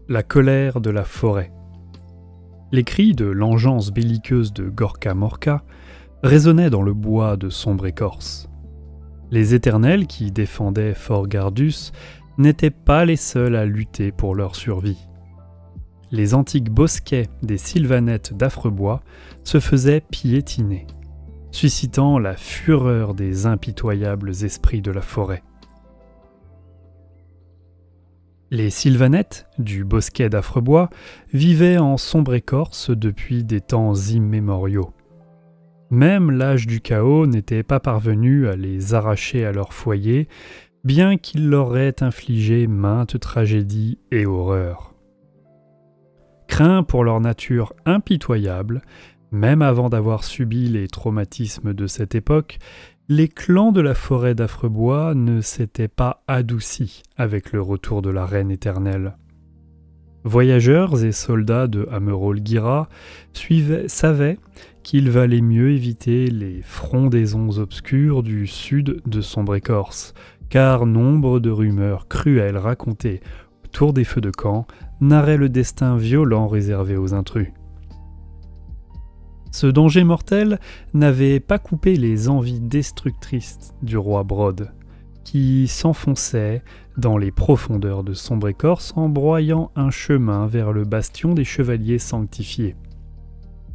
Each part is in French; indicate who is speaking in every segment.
Speaker 1: La colère de la forêt. Les cris de l'engeance belliqueuse de Gorka Morka résonnaient dans le bois de sombre écorce. Les Éternels qui défendaient Fort Gardus n'étaient pas les seuls à lutter pour leur survie. Les antiques bosquets des Sylvanettes d'Affrebois se faisaient piétiner, suscitant la fureur des impitoyables esprits de la forêt. Les Sylvanettes du bosquet d'Affrebois vivaient en sombre écorce depuis des temps immémoriaux. Même l'âge du chaos n'était pas parvenu à les arracher à leur foyer, bien qu'il leur ait infligé maintes tragédies et horreurs. Craints pour leur nature impitoyable, même avant d'avoir subi les traumatismes de cette époque, les clans de la forêt d'Affrebois ne s'étaient pas adoucis avec le retour de la reine éternelle. Voyageurs et soldats de Amerolgira savaient qu'il valait mieux éviter les frondaisons obscures du sud de Sombre Écorce, car nombre de rumeurs cruelles racontées autour des feux de camp narraient le destin violent réservé aux intrus. Ce danger mortel n'avait pas coupé les envies destructrices du roi Brod, qui s'enfonçait dans les profondeurs de Sombre Écorce en broyant un chemin vers le bastion des chevaliers sanctifiés.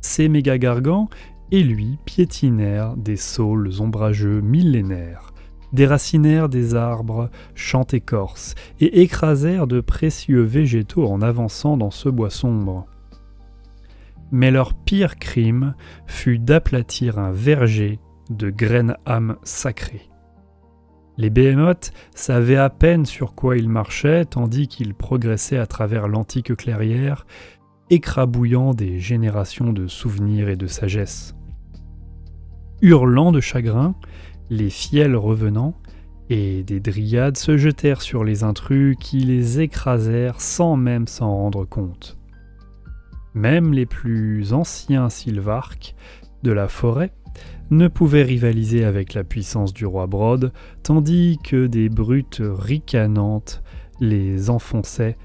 Speaker 1: Ces méga-gargants et lui piétinèrent des saules ombrageux millénaires, déracinèrent des arbres chantécorces et écrasèrent de précieux végétaux en avançant dans ce bois sombre. Mais leur pire crime fut d'aplatir un verger de graines âmes sacrées. Les Behemoths savaient à peine sur quoi ils marchaient tandis qu'ils progressaient à travers l'antique clairière, écrabouillant des générations de souvenirs et de sagesse. Hurlant de chagrin, les fiels revenants et des dryades se jetèrent sur les intrus qui les écrasèrent sans même s'en rendre compte. Même les plus anciens sylvarques de la forêt ne pouvaient rivaliser avec la puissance du roi Brod, tandis que des brutes ricanantes les enfonçaient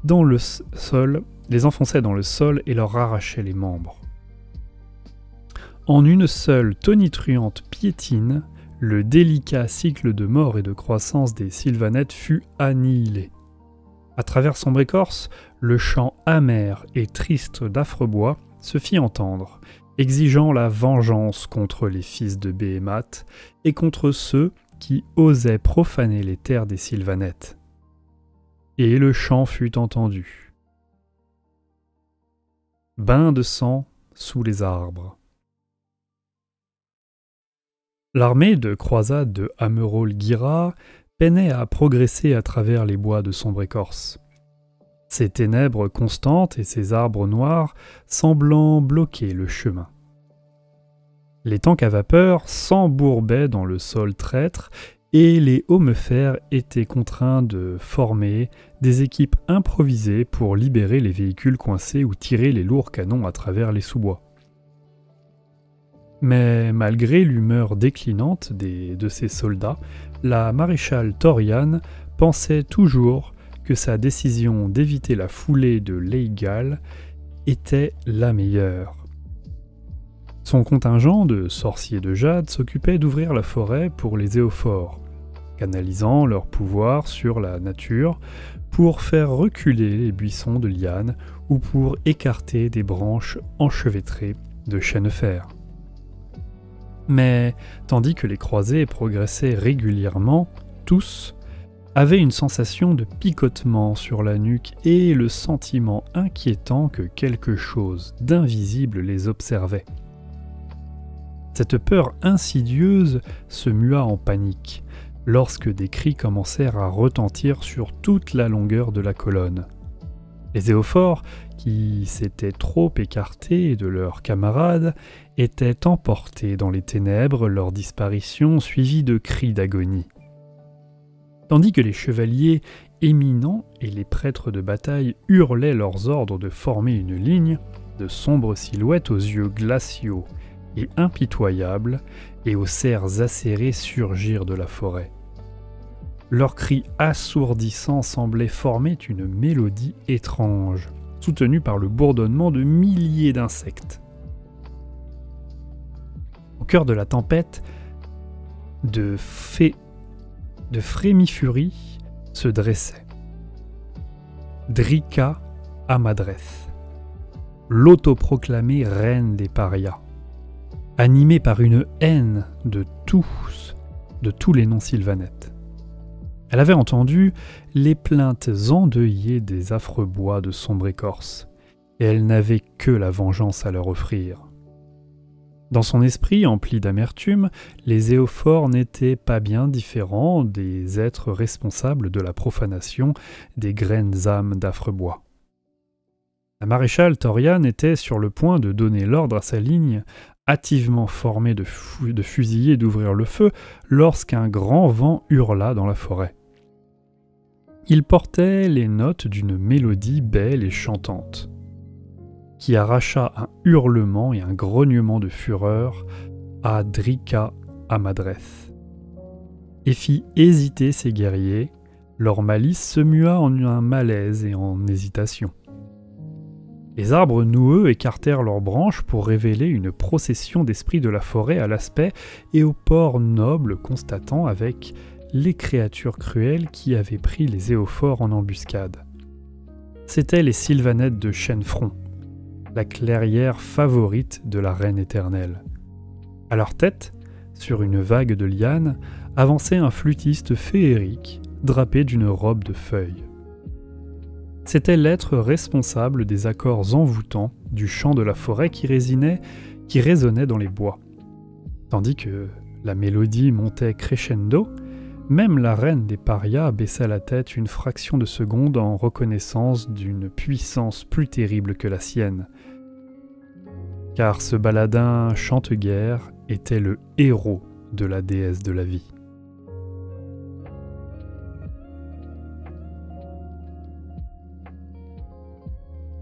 Speaker 1: dans le sol et leur arrachaient les membres. En une seule tonitruante piétine, le délicat cycle de mort et de croissance des Sylvanettes fut annihilé. À travers Sombre Écorce, le chant amer et triste d'Affrebois se fit entendre, exigeant la vengeance contre les fils de Behémat et contre ceux qui osaient profaner les terres des Sylvanettes. Et le chant fut entendu. Bain de sang sous les arbres. L'armée de croisade de Amerolgira peinait à progresser à travers les bois de Sombre Écorce. Ces ténèbres constantes et ces arbres noirs semblant bloquer le chemin. Les tanks à vapeur s'embourbaient dans le sol traître et les hommes-fers étaient contraints de former des équipes improvisées pour libérer les véhicules coincés ou tirer les lourds canons à travers les sous-bois. Mais malgré l'humeur déclinante de ces soldats, la maréchale Torian pensait toujours que sa décision d'éviter la foulée de Leigal était la meilleure. Son contingent de sorciers de jade s'occupait d'ouvrir la forêt pour les éophores, canalisant leur pouvoir sur la nature pour faire reculer les buissons de lianes ou pour écarter des branches enchevêtrées de chênefers. Mais, tandis que les croisés progressaient régulièrement, tous avaient une sensation de picotement sur la nuque et le sentiment inquiétant que quelque chose d'invisible les observait. Cette peur insidieuse se mua en panique, lorsque des cris commencèrent à retentir sur toute la longueur de la colonne. Les éophores, qui s'étaient trop écartés de leurs camarades, étaient emportés dans les ténèbres, leur disparition suivie de cris d'agonie. Tandis que les chevaliers éminents et les prêtres de bataille hurlaient leurs ordres de former une ligne, de sombres silhouettes aux yeux glaciaux et impitoyables et aux serres acérées surgirent de la forêt. Leurs cris assourdissants semblaient former une mélodie étrange, soutenue par le bourdonnement de milliers d'insectes. Au cœur de la tempête, de frémifuries se dressait Drika Amadreth, l'autoproclamée reine des parias, animée par une haine de tous les non-sylvanettes. Elle avait entendu les plaintes endeuillées des affreux bois de sombre écorce, et elle n'avait que la vengeance à leur offrir. Dans son esprit empli d'amertume, les éophores n'étaient pas bien différents des êtres responsables de la profanation des graines âmes d'affreux bois. La maréchale Thorian était sur le point de donner l'ordre à sa ligne, hâtivement formée de fusiller et d'ouvrir le feu, lorsqu'un grand vent hurla dans la forêt. Il portait les notes d'une mélodie belle et chantante, qui arracha un hurlement et un grognement de fureur à Drika Amadreth, et fit hésiter ses guerriers. Leur malice se mua en un malaise et en hésitation. Les arbres noueux écartèrent leurs branches pour révéler une procession d'esprits de la forêt à l'aspect et au port noble constatant avec les créatures cruelles qui avaient pris les éophores en embuscade. C'étaient les sylvanettes de Chênefront, la clairière favorite de la reine éternelle. À leur tête, sur une vague de lianes, avançait un flûtiste féerique, drapé d'une robe de feuilles. C'était l'être responsable des accords envoûtants du chant de la forêt qui résonnait dans les bois. Tandis que la mélodie montait crescendo, même la reine des parias baissa la tête une fraction de seconde en reconnaissance d'une puissance plus terrible que la sienne. Car ce baladin chante-guerre était le héros de la déesse de la vie.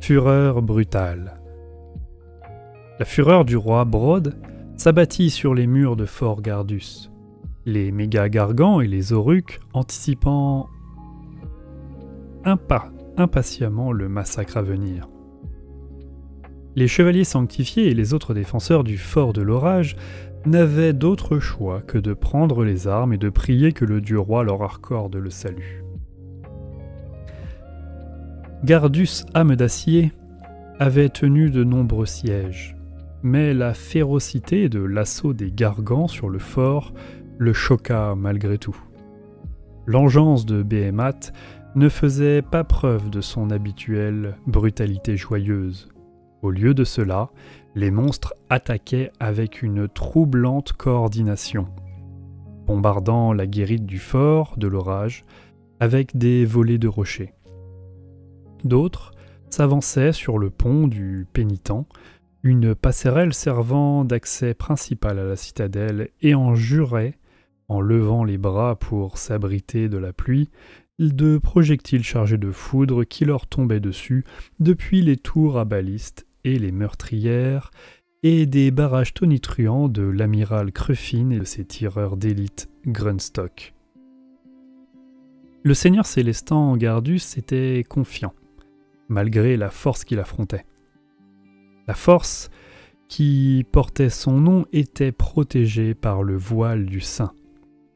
Speaker 1: Fureur brutale. La fureur du roi Brod s'abattit sur les murs de Fort Gardus, les méga-gargants et les auruques anticipant impatiemment le massacre à venir. Les chevaliers sanctifiés et les autres défenseurs du Fort de l'Orage n'avaient d'autre choix que de prendre les armes et de prier que le dieu roi leur accorde le salut. Gardus, âme d'acier, avait tenu de nombreux sièges, mais la férocité de l'assaut des Gargants sur le fort le choqua malgré tout. L'engeance de Behémat ne faisait pas preuve de son habituelle brutalité joyeuse. Au lieu de cela, les monstres attaquaient avec une troublante coordination, bombardant la guérite du fort de l'Orage avec des volées de rochers. D'autres s'avançaient sur le pont du Pénitent, une passerelle servant d'accès principal à la citadelle, et en juraient, en levant les bras pour s'abriter de la pluie, de projectiles chargés de foudre qui leur tombaient dessus depuis les tours à balistes et les meurtrières, et des barrages tonitruants de l'amiral Cruffin et de ses tireurs d'élite Grunstock. Le seigneur Célestin Gardus était confiant, malgré la force qu'il affrontait. La force qui portait son nom était protégée par le voile du Saint,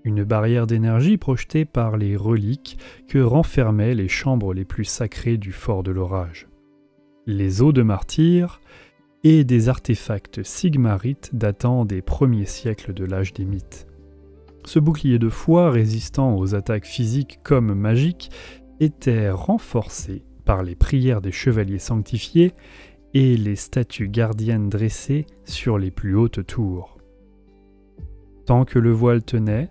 Speaker 1: une barrière d'énergie projetée par les reliques que renfermaient les chambres les plus sacrées du Fort de l'Orage, les eaux de martyrs et des artefacts sigmarites datant des premiers siècles de l'âge des mythes. Ce bouclier de foi, résistant aux attaques physiques comme magiques, était renforcé par les prières des chevaliers sanctifiés et les statues gardiennes dressées sur les plus hautes tours. Tant que le voile tenait,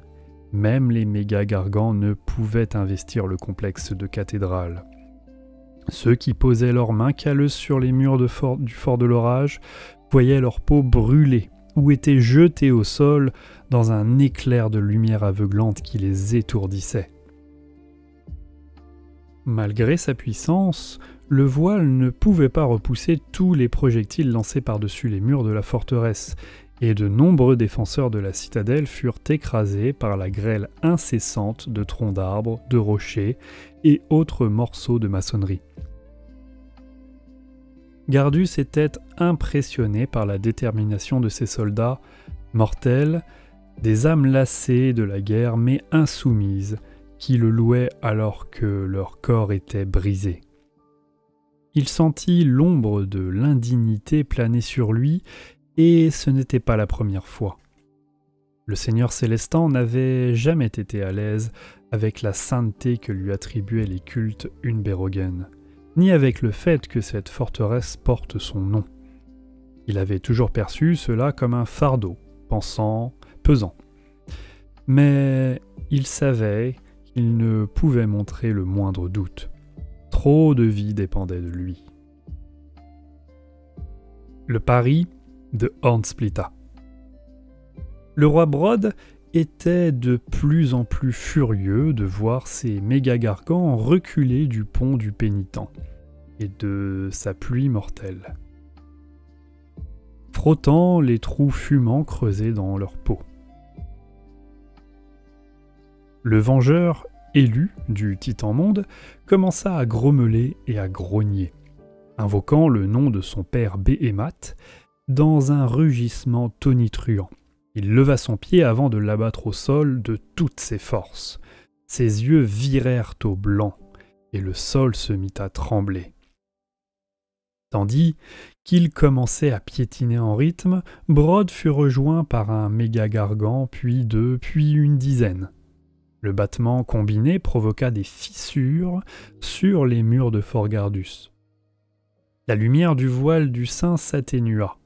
Speaker 1: même les méga-gargants ne pouvaient investir le complexe de cathédrale. Ceux qui posaient leurs mains calleuses sur les murs du fort de l'Orage voyaient leur peau brûler ou étaient jetés au sol dans un éclair de lumière aveuglante qui les étourdissait. Malgré sa puissance, le voile ne pouvait pas repousser tous les projectiles lancés par-dessus les murs de la forteresse, et de nombreux défenseurs de la citadelle furent écrasés par la grêle incessante de troncs d'arbres, de rochers et autres morceaux de maçonnerie. Gardus était impressionné par la détermination de ses soldats, mortels, des âmes lassées de la guerre mais insoumises, qui le louaient alors que leur corps était brisé. Il sentit l'ombre de l'indignité planer sur lui, et ce n'était pas la première fois. Le Seigneur Célestin n'avait jamais été à l'aise avec la sainteté que lui attribuaient les cultes Unberogen, ni avec le fait que cette forteresse porte son nom. Il avait toujours perçu cela comme un fardeau, pesant. Mais il savait qu'il ne pouvait montrer le moindre doute. Trop de vie dépendait de lui. Le pari de Hornsplita. Le roi Brod était de plus en plus furieux de voir ses méga-gargants reculer du pont du pénitent et de sa pluie mortelle, frottant les trous fumants creusés dans leur peau. Le vengeur élu du Titan-Monde commença à grommeler et à grogner, invoquant le nom de son père Behémat dans un rugissement tonitruant. Il leva son pied avant de l'abattre au sol de toutes ses forces. Ses yeux virèrent au blanc, et le sol se mit à trembler. Tandis qu'il commençait à piétiner en rythme, Brod fut rejoint par un méga-gargan, puis deux, puis une dizaine. Le battement combiné provoqua des fissures sur les murs de Fort Gardus. La lumière du voile du saint s'atténua,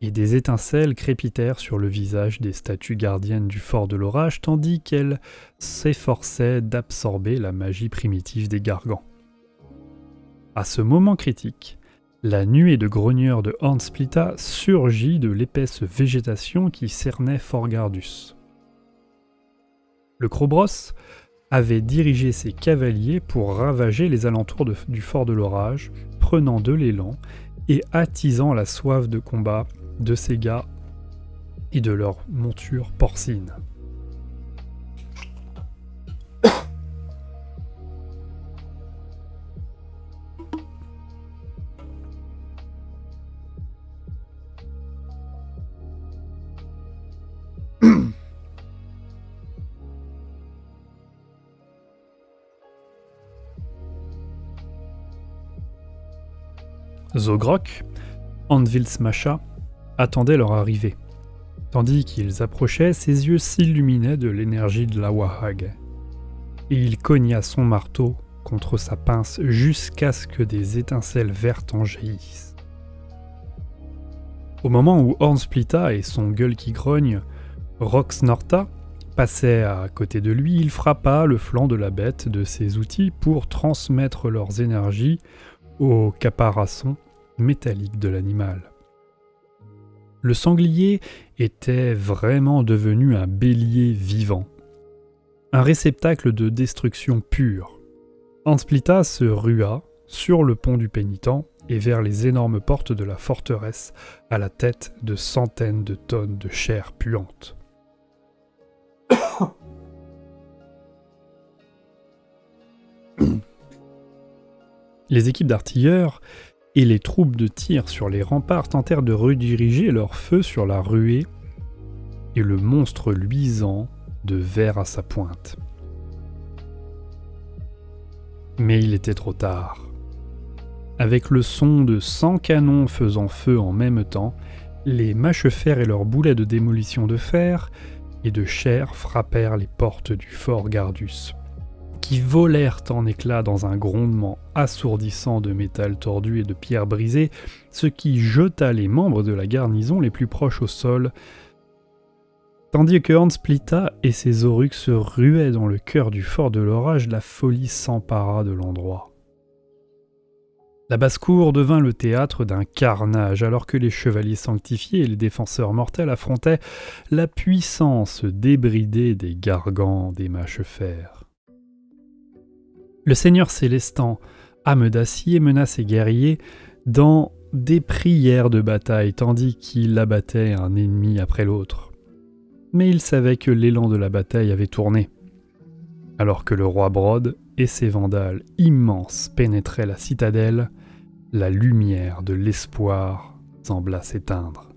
Speaker 1: et des étincelles crépitèrent sur le visage des statues gardiennes du fort de l'orage, tandis qu'elles s'efforçaient d'absorber la magie primitive des gargants. À ce moment critique, la nuée de grogneurs de Hornsplita surgit de l'épaisse végétation qui cernait Fort Gardus. Le Crobross avait dirigé ses cavaliers pour ravager les alentours du fort de l'orage, prenant de l'élan et attisant la soif de combat de ces gars et de leurs montures porcines. Zogrok, Andvilsmacha, attendaient leur arrivée. Tandis qu'ils approchaient, ses yeux s'illuminaient de l'énergie de la Wahag. Et il cogna son marteau contre sa pince jusqu'à ce que des étincelles vertes en jaillissent. Au moment où Hornsplita et son gueule qui grogne, Roxnorta, passaient à côté de lui, il frappa le flanc de la bête de ses outils pour transmettre leurs énergies au caparasson métallique de l'animal. Le sanglier était vraiment devenu un bélier vivant, un réceptacle de destruction pure. Hornsplita se rua sur le pont du pénitent et vers les énormes portes de la forteresse à la tête de centaines de tonnes de chair puante. Les équipes d'artilleurs et les troupes de tir sur les remparts tentèrent de rediriger leur feu sur la ruée et le monstre luisant de verre à sa pointe. Mais il était trop tard. Avec le son de 100 canons faisant feu en même temps, les mâchefers et leurs boulets de démolition de fer et de chair frappèrent les portes du fort Gardus, qui volèrent en éclats dans un grondement assourdissant de métal tordu et de pierres brisées, ce qui jeta les membres de la garnison les plus proches au sol, tandis que Hornsplita et ses auruks se ruaient dans le cœur du fort de l'orage. La folie s'empara de l'endroit. La basse-cour devint le théâtre d'un carnage, alors que les chevaliers sanctifiés et les défenseurs mortels affrontaient la puissance débridée des gargants des mâchefers. Le seigneur Célestin, âme d'acier, mena ses guerriers dans des prières de bataille tandis qu'il abattait un ennemi après l'autre. Mais il savait que l'élan de la bataille avait tourné. Alors que le roi Brod et ses vandales immenses pénétraient la citadelle, la lumière de l'espoir sembla s'éteindre.